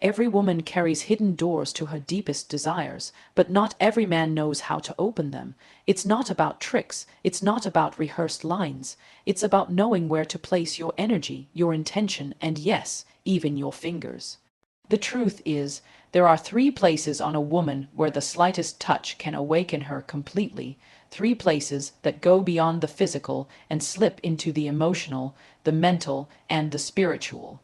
Every woman carries hidden doors to her deepest desires, but not every man knows how to open them. It's not about tricks, it's not about rehearsed lines. It's about knowing where to place your energy, your intention, and yes, even your fingers. The truth is, there are three places on a woman where the slightest touch can awaken her completely. Three places that go beyond the physical and slip into the emotional, the mental, and the spiritual.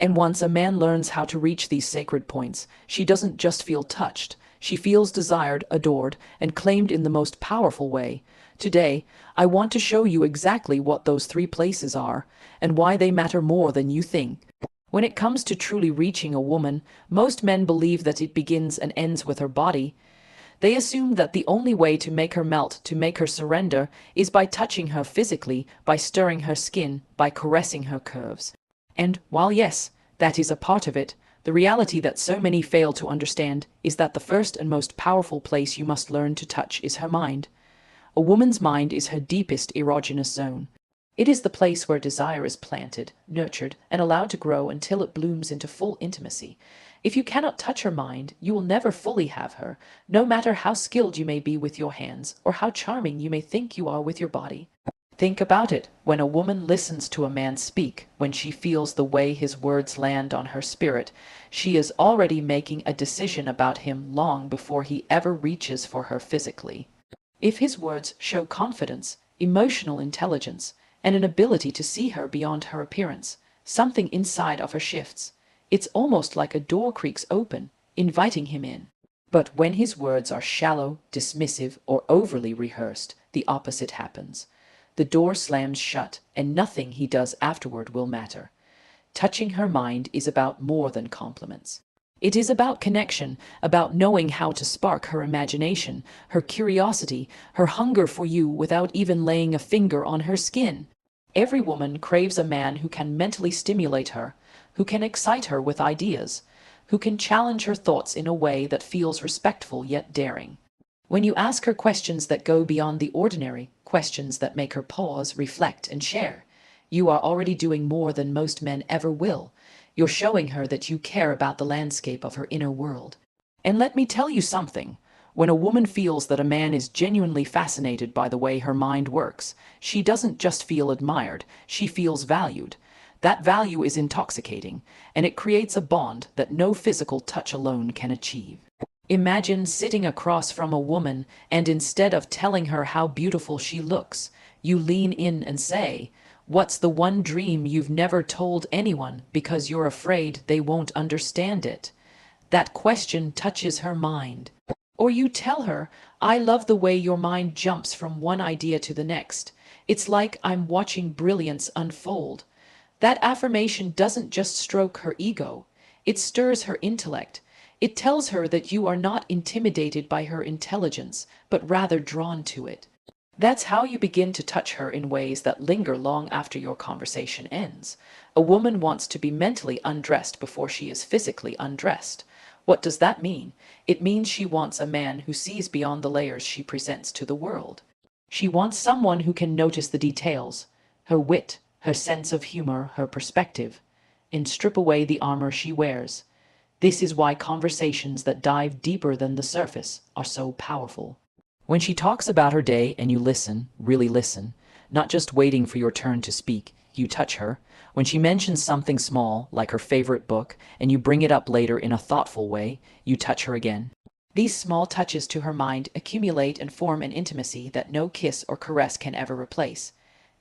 And once a man learns how to reach these sacred points, she doesn't just feel touched, she feels desired, adored, and claimed in the most powerful way. Today, I want to show you exactly what those three places are, and why they matter more than you think. When it comes to truly reaching a woman, most men believe that it begins and ends with her body. They assume that the only way to make her melt, to make her surrender, is by touching her physically, by stirring her skin, by caressing her curves. And while yes, that is a part of it, the reality that so many fail to understand is that the first and most powerful place you must learn to touch is her mind. A woman's mind is her deepest erogenous zone. It is the place where desire is planted, nurtured, and allowed to grow until it blooms into full intimacy. If you cannot touch her mind, you will never fully have her, no matter how skilled you may be with your hands, or how charming you may think you are with your body. Think about it. When a woman listens to a man speak, when she feels the way his words land on her spirit, she is already making a decision about him long before he ever reaches for her physically. If his words show confidence, emotional intelligence, and an ability to see her beyond her appearance, something inside of her shifts. It's almost like a door creaks open, inviting him in. But when his words are shallow, dismissive, or overly rehearsed, the opposite happens. The door slams shut, and nothing he does afterward will matter. Touching her mind is about more than compliments. It is about connection, about knowing how to spark her imagination, her curiosity, her hunger for you without even laying a finger on her skin. Every woman craves a man who can mentally stimulate her, who can excite her with ideas, who can challenge her thoughts in a way that feels respectful yet daring. When you ask her questions that go beyond the ordinary, questions that make her pause, reflect, and share, you are already doing more than most men ever will. You're showing her that you care about the landscape of her inner world. And let me tell you something. When a woman feels that a man is genuinely fascinated by the way her mind works, she doesn't just feel admired, she feels valued. That value is intoxicating, and it creates a bond that no physical touch alone can achieve. Imagine sitting across from a woman, and instead of telling her how beautiful she looks, you lean in and say, "What's the one dream you've never told anyone because you're afraid they won't understand it?" That question touches her mind. Or you tell her, "I love the way your mind jumps from one idea to the next. It's like I'm watching brilliance unfold." That affirmation doesn't just stroke her ego, it stirs her intellect. It tells her that you are not intimidated by her intelligence, but rather drawn to it. That's how you begin to touch her in ways that linger long after your conversation ends. A woman wants to be mentally undressed before she is physically undressed. What does that mean? It means she wants a man who sees beyond the layers she presents to the world. She wants someone who can notice the details, her wit, her sense of humor, her perspective, and strip away the armor she wears. This is why conversations that dive deeper than the surface are so powerful. When she talks about her day and you listen, really listen, not just waiting for your turn to speak, you touch her. When she mentions something small, like her favorite book, and you bring it up later in a thoughtful way, you touch her again. These small touches to her mind accumulate and form an intimacy that no kiss or caress can ever replace.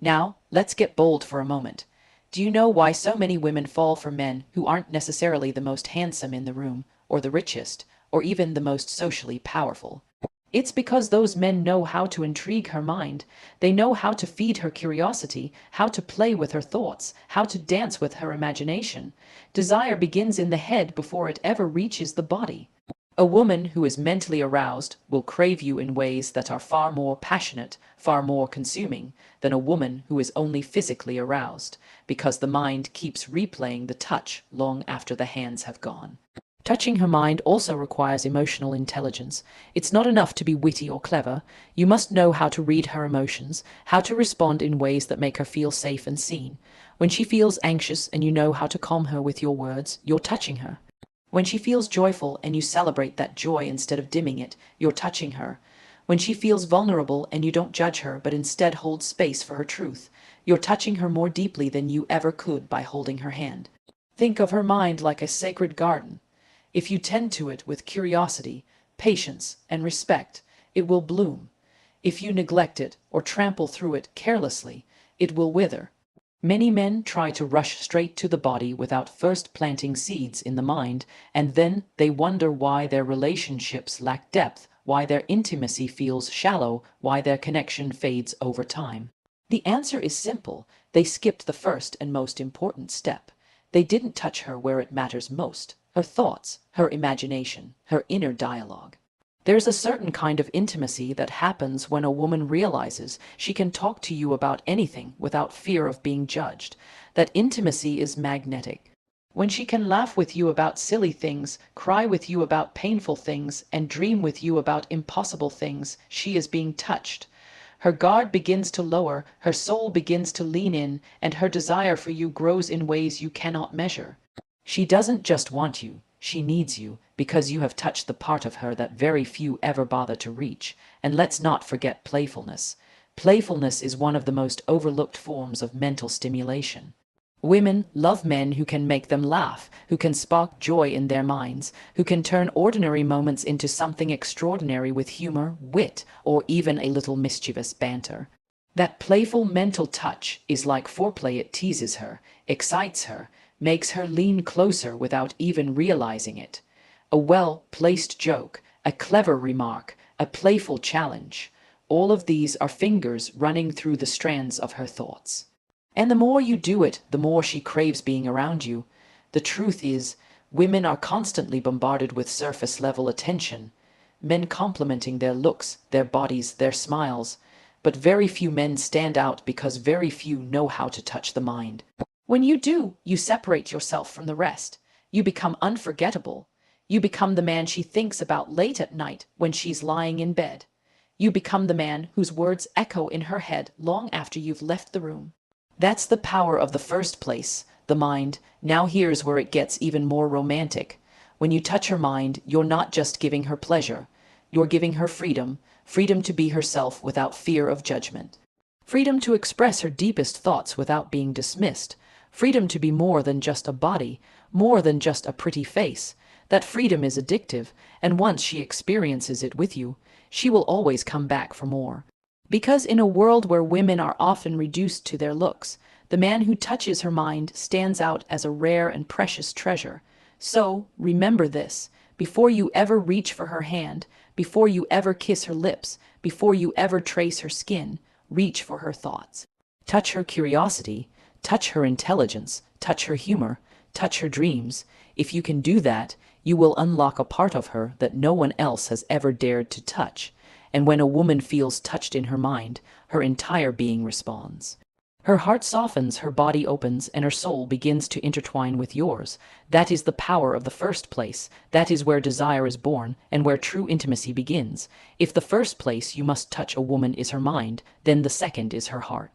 Now, let's get bold for a moment. Do you know why so many women fall for men who aren't necessarily the most handsome in the room, or the richest, or even the most socially powerful? It's because those men know how to intrigue her mind. They know how to feed her curiosity, how to play with her thoughts, how to dance with her imagination. Desire begins in the head before it ever reaches the body. A woman who is mentally aroused will crave you in ways that are far more passionate, far more consuming, than a woman who is only physically aroused, because the mind keeps replaying the touch long after the hands have gone. Touching her mind also requires emotional intelligence. It's not enough to be witty or clever. You must know how to read her emotions, how to respond in ways that make her feel safe and seen. When she feels anxious and you know how to calm her with your words, you're touching her. When she feels joyful and you celebrate that joy instead of dimming it, you're touching her. When she feels vulnerable and you don't judge her but instead hold space for her truth, you're touching her more deeply than you ever could by holding her hand. Think of her mind like a sacred garden. If you tend to it with curiosity, patience, and respect, it will bloom. If you neglect it or trample through it carelessly, it will wither. Many men try to rush straight to the body without first planting seeds in the mind, and then they wonder why their relationships lack depth, why their intimacy feels shallow, why their connection fades over time. The answer is simple. They skipped the first and most important step. They didn't touch her where it matters most: her thoughts, her imagination, her inner dialogue. There's a certain kind of intimacy that happens when a woman realizes she can talk to you about anything without fear of being judged. That intimacy is magnetic. When she can laugh with you about silly things, cry with you about painful things, and dream with you about impossible things, she is being touched. Her guard begins to lower, her soul begins to lean in, and her desire for you grows in ways you cannot measure. She doesn't just want you, she needs you, because you have touched the part of her that very few ever bother to reach. And let's not forget playfulness. Playfulness is one of the most overlooked forms of mental stimulation. Women love men who can make them laugh, who can spark joy in their minds, who can turn ordinary moments into something extraordinary with humor, wit, or even a little mischievous banter. That playful mental touch is like foreplay. It teases her, excites her, makes her lean closer without even realizing it. A well-placed joke, a clever remark, a playful challenge. All of these are fingers running through the strands of her thoughts. And the more you do it, the more she craves being around you. The truth is, women are constantly bombarded with surface-level attention, men complimenting their looks, their bodies, their smiles. But very few men stand out because very few know how to touch the mind. When you do, you separate yourself from the rest. You become unforgettable. You become the man she thinks about late at night when she's lying in bed. You become the man whose words echo in her head long after you've left the room. That's the power of the first place, the mind. Now here's where it gets even more romantic. When you touch her mind, you're not just giving her pleasure. You're giving her freedom, freedom to be herself without fear of judgment. Freedom to express her deepest thoughts without being dismissed. Freedom to be more than just a body, more than just a pretty face. That freedom is addictive, and once she experiences it with you, she will always come back for more. Because in a world where women are often reduced to their looks, the man who touches her mind stands out as a rare and precious treasure. So, remember this: before you ever reach for her hand, before you ever kiss her lips, before you ever trace her skin, reach for her thoughts. Touch her curiosity, touch her intelligence, touch her humor, touch her dreams. If you can do that, you will unlock a part of her that no one else has ever dared to touch. And when a woman feels touched in her mind, her entire being responds. Her heart softens, her body opens, and her soul begins to intertwine with yours. That is the power of the first place. That is where desire is born and where true intimacy begins. If the first place you must touch a woman is her mind, then the second is her heart.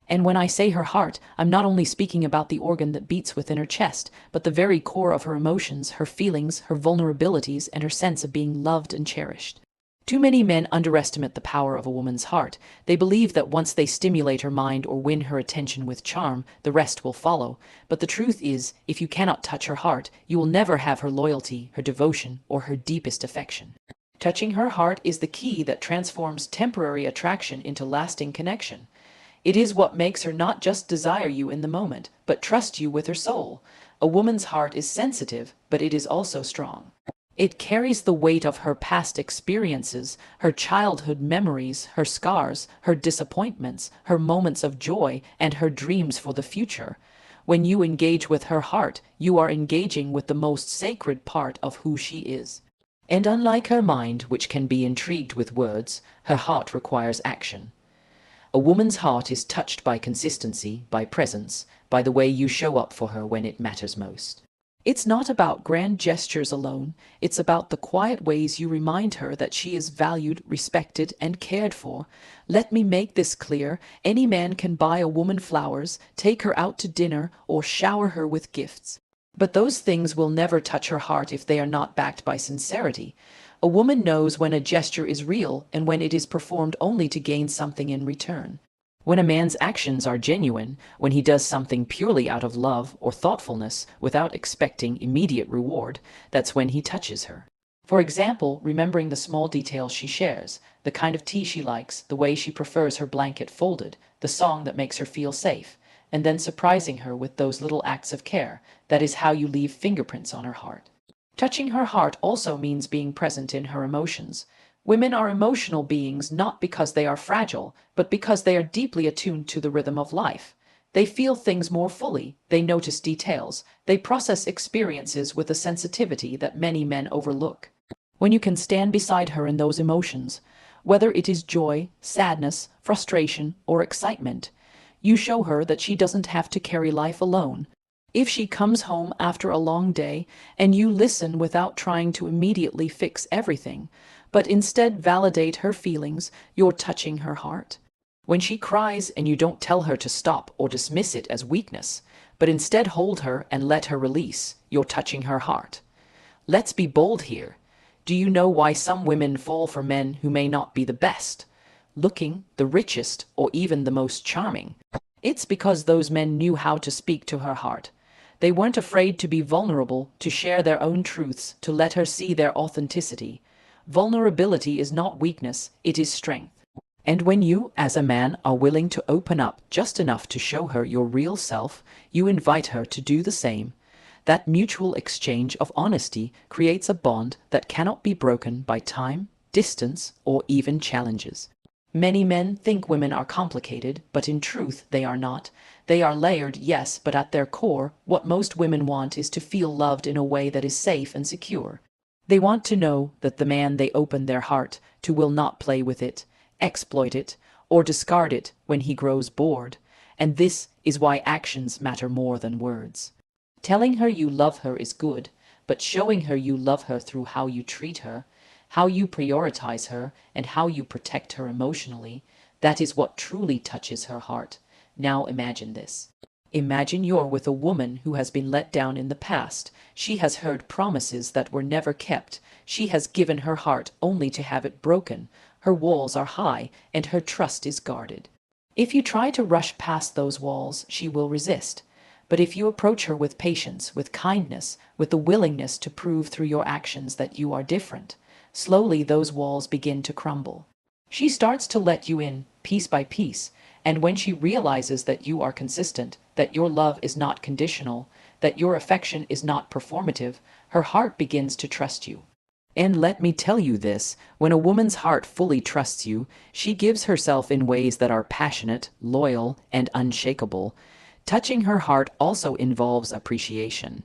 And when I say her heart, I'm not only speaking about the organ that beats within her chest, but the very core of her emotions, her feelings, her vulnerabilities, and her sense of being loved and cherished. Too many men underestimate the power of a woman's heart. They believe that once they stimulate her mind or win her attention with charm, the rest will follow. But the truth is, if you cannot touch her heart, you will never have her loyalty, her devotion, or her deepest affection. Touching her heart is the key that transforms temporary attraction into lasting connection. It is what makes her not just desire you in the moment, but trust you with her soul. A woman's heart is sensitive, but it is also strong. It carries the weight of her past experiences, her childhood memories, her scars, her disappointments, her moments of joy, and her dreams for the future. When you engage with her heart, you are engaging with the most sacred part of who she is. And unlike her mind, which can be intrigued with words, her heart requires action. A woman's heart is touched by consistency, by presence, by the way you show up for her when it matters most. It's not about grand gestures alone, it's about the quiet ways you remind her that she is valued, respected, and cared for. Let me make this clear: any man can buy a woman flowers, take her out to dinner, or shower her with gifts. But those things will never touch her heart if they are not backed by sincerity. A woman knows when a gesture is real and when it is performed only to gain something in return. When a man's actions are genuine, when he does something purely out of love or thoughtfulness without expecting immediate reward, that's when he touches her. For example, remembering the small details she shares, the kind of tea she likes, the way she prefers her blanket folded, the song that makes her feel safe, and then surprising her with those little acts of care. That is how you leave fingerprints on her heart. Touching her heart also means being present in her emotions. Women are emotional beings not because they are fragile, but because they are deeply attuned to the rhythm of life. They feel things more fully, they notice details, they process experiences with a sensitivity that many men overlook. When you can stand beside her in those emotions, whether it is joy, sadness, frustration, or excitement, you show her that she doesn't have to carry life alone. If she comes home after a long day and you listen without trying to immediately fix everything, but instead validate her feelings, you're touching her heart. When she cries and you don't tell her to stop or dismiss it as weakness, but instead hold her and let her release, you're touching her heart. Let's be bold here. Do you know why some women fall for men who may not be the best looking, the richest, or even the most charming? It's because those men knew how to speak to her heart. They weren't afraid to be vulnerable, to share their own truths, to let her see their authenticity. Vulnerability is not weakness, it is strength. And when you, as a man, are willing to open up just enough to show her your real self, you invite her to do the same. That mutual exchange of honesty creates a bond that cannot be broken by time, distance, or even challenges. Many men think women are complicated, but in truth they are not. They are layered, yes, but at their core, what most women want is to feel loved in a way that is safe and secure. They want to know that the man they open their heart to will not play with it, exploit it, or discard it when he grows bored. And this is why actions matter more than words. Telling her you love her is good, but showing her you love her through how you treat her, how you prioritize her, and how you protect her emotionally, that is what truly touches her heart. Now imagine this. Imagine you're with a woman who has been let down in the past. She has heard promises that were never kept. She has given her heart only to have it broken. Her walls are high, and her trust is guarded. If you try to rush past those walls, she will resist. But if you approach her with patience, with kindness, with the willingness to prove through your actions that you are different, slowly those walls begin to crumble. She starts to let you in, piece by piece, and when she realizes that you are consistent, that your love is not conditional, that your affection is not performative, her heart begins to trust you. And let me tell you this, when a woman's heart fully trusts you, she gives herself in ways that are passionate, loyal, and unshakable. Touching her heart also involves appreciation.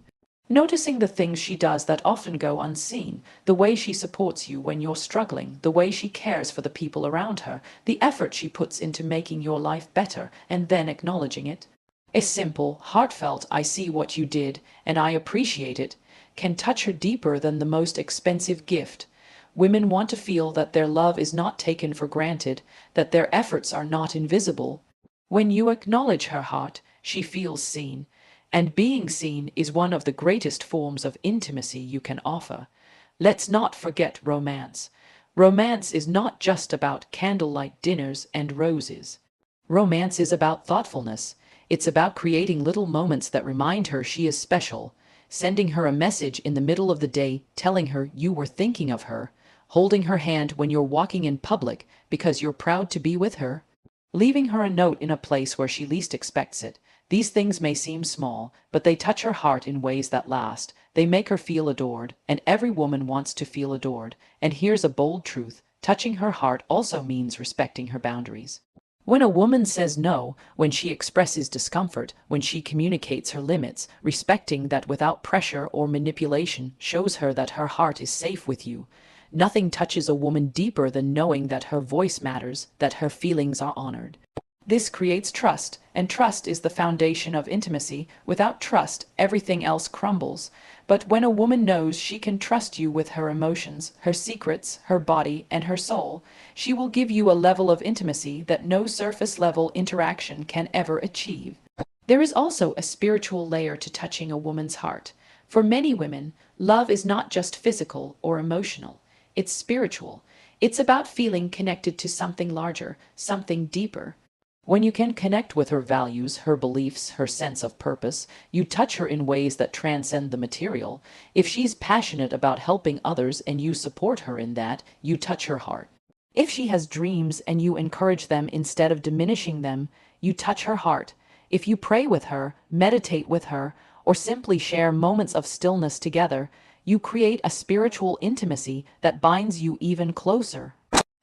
Noticing the things she does that often go unseen, the way she supports you when you're struggling, the way she cares for the people around her, the effort she puts into making your life better, and then acknowledging it. A simple, heartfelt "I see what you did, and I appreciate it" can touch her deeper than the most expensive gift. Women want to feel that their love is not taken for granted, that their efforts are not invisible. When you acknowledge her heart, she feels seen. And being seen is one of the greatest forms of intimacy you can offer. Let's not forget romance. Romance is not just about candlelight dinners and roses. Romance is about thoughtfulness. It's about creating little moments that remind her she is special, sending her a message in the middle of the day telling her you were thinking of her, holding her hand when you're walking in public because you're proud to be with her, leaving her a note in a place where she least expects it. These things may seem small, but they touch her heart in ways that last. They make her feel adored, and every woman wants to feel adored. And here's a bold truth. Touching her heart also means respecting her boundaries. When a woman says no, when she expresses discomfort, when she communicates her limits, respecting that without pressure or manipulation shows her that her heart is safe with you. Nothing touches a woman deeper than knowing that her voice matters, that her feelings are honored. This creates trust, and trust is the foundation of intimacy. Without trust, everything else crumbles. But when a woman knows she can trust you with her emotions, her secrets, her body, and her soul, she will give you a level of intimacy that no surface-level interaction can ever achieve. There is also a spiritual layer to touching a woman's heart. For many women, love is not just physical or emotional, it's spiritual. It's about feeling connected to something larger, something deeper. When you can connect with her values, her beliefs, her sense of purpose, you touch her in ways that transcend the material. If she's passionate about helping others and you support her in that, you touch her heart. If she has dreams and you encourage them instead of diminishing them, you touch her heart. If you pray with her, meditate with her, or simply share moments of stillness together, you create a spiritual intimacy that binds you even closer.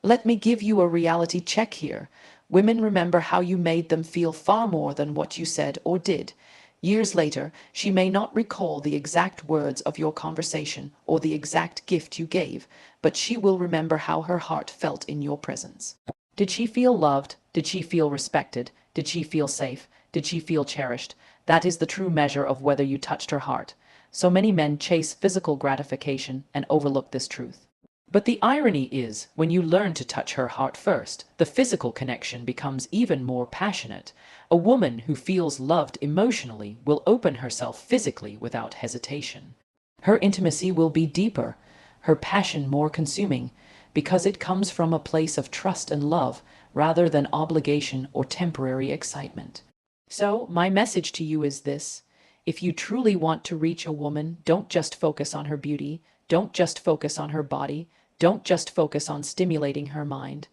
Let me give you a reality check here. Women remember how you made them feel far more than what you said or did. Years later, she may not recall the exact words of your conversation or the exact gift you gave, but she will remember how her heart felt in your presence. Did she feel loved? Did she feel respected? Did she feel safe? Did she feel cherished? That is the true measure of whether you touched her heart. So many men chase physical gratification and overlook this truth. But the irony is, when you learn to touch her heart first, the physical connection becomes even more passionate. A woman who feels loved emotionally will open herself physically without hesitation. Her intimacy will be deeper, her passion more consuming, because it comes from a place of trust and love rather than obligation or temporary excitement. So, my message to you is this. If you truly want to reach a woman, don't just focus on her beauty, don't just focus on her body, don't just focus on stimulating her mind.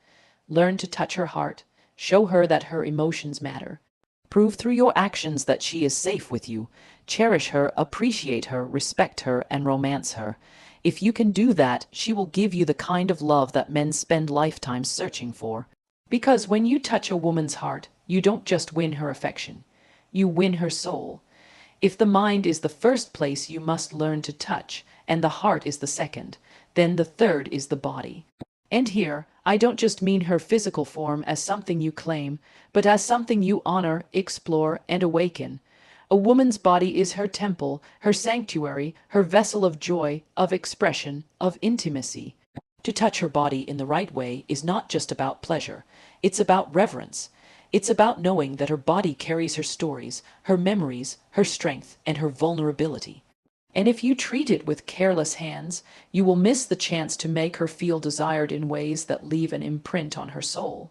Learn to touch her heart, show her that her emotions matter. Prove through your actions that she is safe with you. Cherish her, appreciate her, respect her, and romance her. If you can do that, she will give you the kind of love that men spend lifetimes searching for. Because when you touch a woman's heart, you don't just win her affection, you win her soul. If the mind is the first place you must learn to touch, and the heart is the second, then the third is the body. And here, I don't just mean her physical form as something you claim, but as something you honor, explore, and awaken. A woman's body is her temple, her sanctuary, her vessel of joy, of expression, of intimacy. To touch her body in the right way is not just about pleasure, it's about reverence. It's about knowing that her body carries her stories, her memories, her strength, and her vulnerability. And if you treat it with careless hands, you will miss the chance to make her feel desired in ways that leave an imprint on her soul.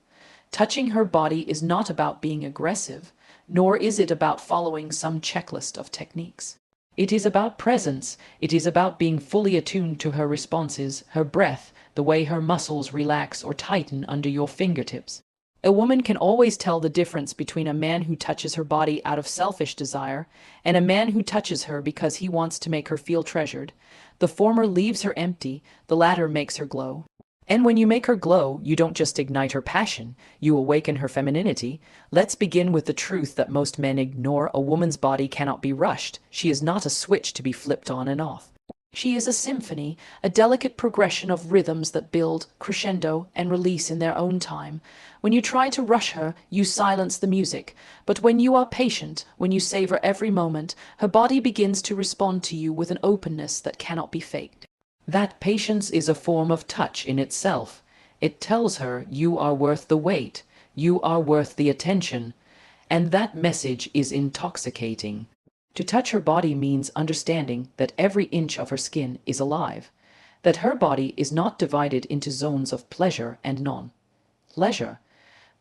Touching her body is not about being aggressive, nor is it about following some checklist of techniques. It is about presence. It is about being fully attuned to her responses, her breath, the way her muscles relax or tighten under your fingertips. A woman can always tell the difference between a man who touches her body out of selfish desire and a man who touches her because he wants to make her feel treasured. The former leaves her empty, the latter makes her glow. And when you make her glow, you don't just ignite her passion, you awaken her femininity. Let's begin with the truth that most men ignore. A woman's body cannot be rushed. She is not a switch to be flipped on and off. She is a symphony, a delicate progression of rhythms that build, crescendo, and release in their own time. When you try to rush her, you silence the music. But when you are patient, when you savor every moment, her body begins to respond to you with an openness that cannot be faked. That patience is a form of touch in itself. It tells her you are worth the wait, you are worth the attention. And that message is intoxicating. To touch her body means understanding that every inch of her skin is alive, that her body is not divided into zones of pleasure and non-pleasure,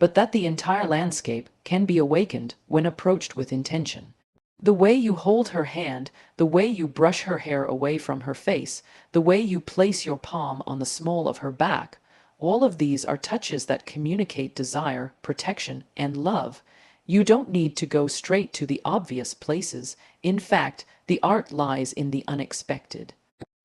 but that the entire landscape can be awakened when approached with intention. The way you hold her hand, the way you brush her hair away from her face, the way you place your palm on the small of her back, all of these are touches that communicate desire, protection, and love. You don't need to go straight to the obvious places. In fact, the art lies in the unexpected.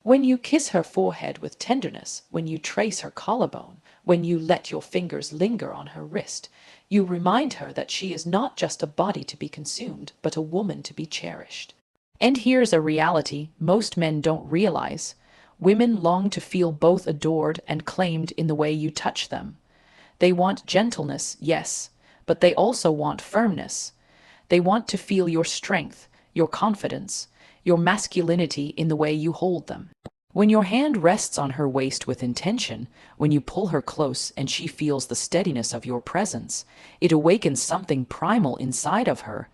When you kiss her forehead with tenderness, when you trace her collarbone, when you let your fingers linger on her wrist, you remind her that she is not just a body to be consumed, but a woman to be cherished. And here's a reality most men don't realize. Women long to feel both adored and claimed in the way you touch them. They want gentleness, yes, but they also want firmness. They want to feel your strength, your confidence, your masculinity in the way you hold them. When your hand rests on her waist with intention, when you pull her close and she feels the steadiness of your presence, it awakens something primal inside of her.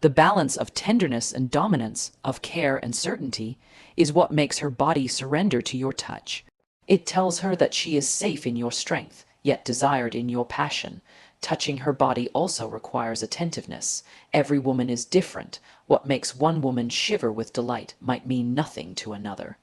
The balance of tenderness and dominance, of care and certainty, is what makes her body surrender to your touch. It tells her that she is safe in your strength, yet desired in your passion. Touching her body also requires attentiveness. Every woman is different. What makes one woman shiver with delight might mean nothing to another.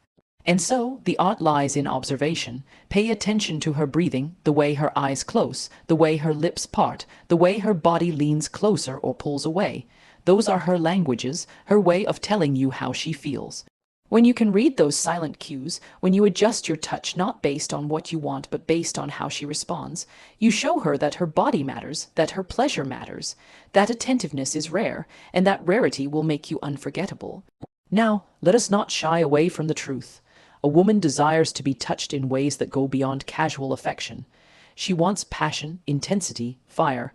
And so, the art lies in observation. Pay attention to her breathing, the way her eyes close, the way her lips part, the way her body leans closer or pulls away. Those are her languages, her way of telling you how she feels. When you can read those silent cues, when you adjust your touch not based on what you want but based on how she responds, you show her that her body matters, that her pleasure matters. That attentiveness is rare, and that rarity will make you unforgettable. Now, let us not shy away from the truth. A woman desires to be touched in ways that go beyond casual affection. She wants passion, intensity, fire.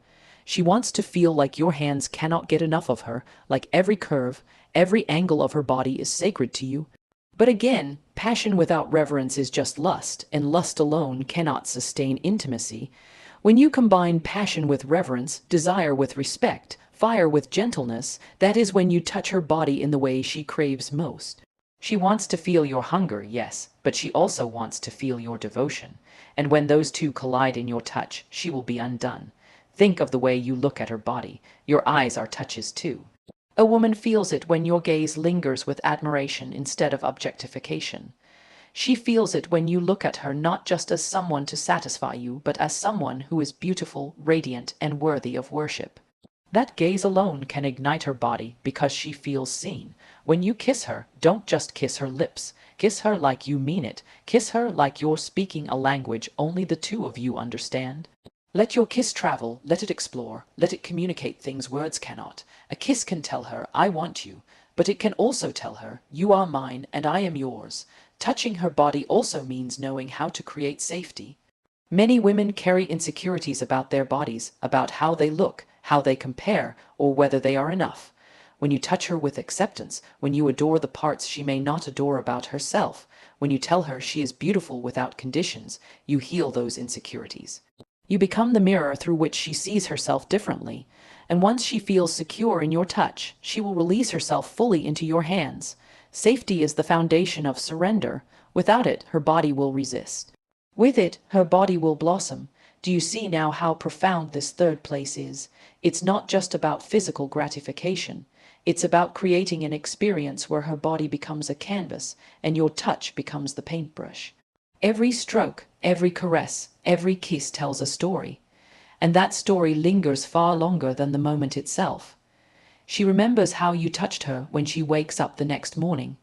She wants to feel like your hands cannot get enough of her, like every curve, every angle of her body is sacred to you. But again, passion without reverence is just lust, and lust alone cannot sustain intimacy. When you combine passion with reverence, desire with respect, fire with gentleness, that is when you touch her body in the way she craves most. She wants to feel your hunger, yes, but she also wants to feel your devotion. And when those two collide in your touch, she will be undone. Think of the way you look at her body. Your eyes are touches too. A woman feels it when your gaze lingers with admiration instead of objectification. She feels it when you look at her not just as someone to satisfy you, but as someone who is beautiful, radiant, and worthy of worship. That gaze alone can ignite her body because she feels seen. When you kiss her, don't just kiss her lips. Kiss her like you mean it. Kiss her like you're speaking a language only the two of you understand. Let your kiss travel, let it explore, let it communicate things words cannot. A kiss can tell her, I want you, but it can also tell her, you are mine and I am yours. Touching her body also means knowing how to create safety. Many women carry insecurities about their bodies, about how they look, how they compare, or whether they are enough. When you touch her with acceptance, when you adore the parts she may not adore about herself, when you tell her she is beautiful without conditions, you heal those insecurities. You become the mirror through which she sees herself differently, and once she feels secure in your touch, she will release herself fully into your hands. Safety is the foundation of surrender. Without it, her body will resist. With it, her body will blossom. Do you see now how profound this third place is? It's not just about physical gratification. It's about creating an experience where her body becomes a canvas and your touch becomes the paintbrush. Every stroke, every caress, every kiss tells a story, and that story lingers far longer than the moment itself. She remembers how you touched her when she wakes up the next morning.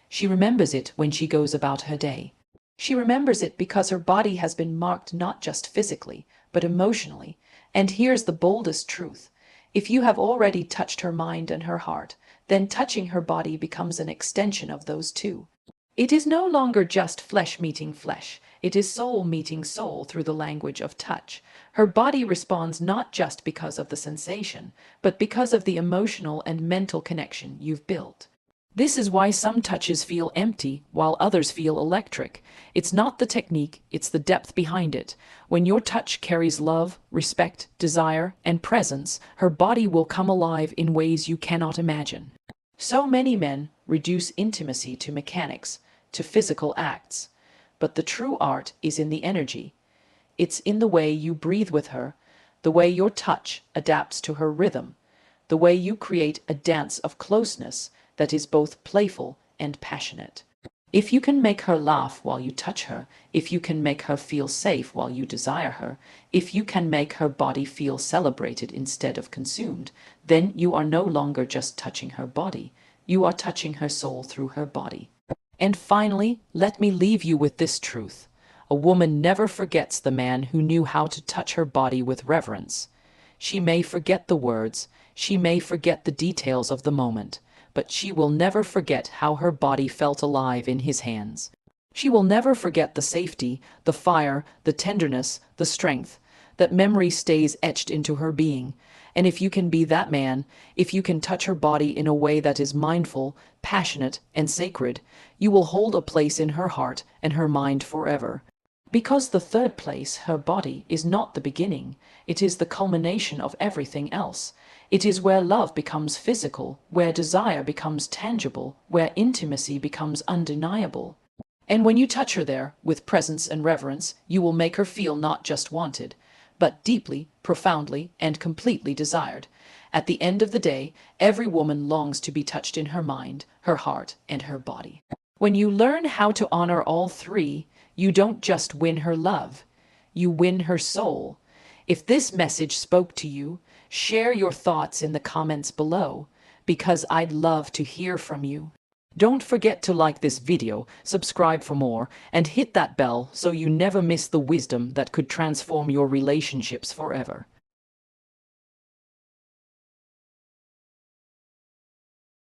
She remembers it when she goes about her day. She remembers it because her body has been marked not just physically, but emotionally. And here's the boldest truth. If you have already touched her mind and her heart, then touching her body becomes an extension of those two. It is no longer just flesh meeting flesh. It is soul meeting soul through the language of touch. Her body responds not just because of the sensation, but because of the emotional and mental connection you've built. This is why some touches feel empty while others feel electric. It's not the technique, it's the depth behind it. When your touch carries love, respect, desire, and presence, her body will come alive in ways you cannot imagine. So many men reduce intimacy to mechanics, to physical acts. But the true art is in the energy. It's in the way you breathe with her, the way your touch adapts to her rhythm, the way you create a dance of closeness that is both playful and passionate. If you can make her laugh while you touch her, if you can make her feel safe while you desire her, if you can make her body feel celebrated instead of consumed, then you are no longer just touching her body, you are touching her soul through her body. And finally, let me leave you with this truth. A woman never forgets the man who knew how to touch her body with reverence. She may forget the words, she may forget the details of the moment, but she will never forget how her body felt alive in his hands. She will never forget the safety, the fire, the tenderness, the strength. That memory stays etched into her being. And if you can be that man, if you can touch her body in a way that is mindful, passionate, and sacred, you will hold a place in her heart and her mind forever. Because the third place, her body, is not the beginning, it is the culmination of everything else. It is where love becomes physical, where desire becomes tangible, where intimacy becomes undeniable. And when you touch her there, with presence and reverence, you will make her feel not just wanted, but deeply, profoundly, and completely desired. At the end of the day, every woman longs to be touched in her mind, her heart, and her body. When you learn how to honor all three, you don't just win her love, you win her soul. If this message spoke to you, share your thoughts in the comments below, because I'd love to hear from you. Don't forget to like this video, subscribe for more, and hit that bell so you never miss the wisdom that could transform your relationships forever.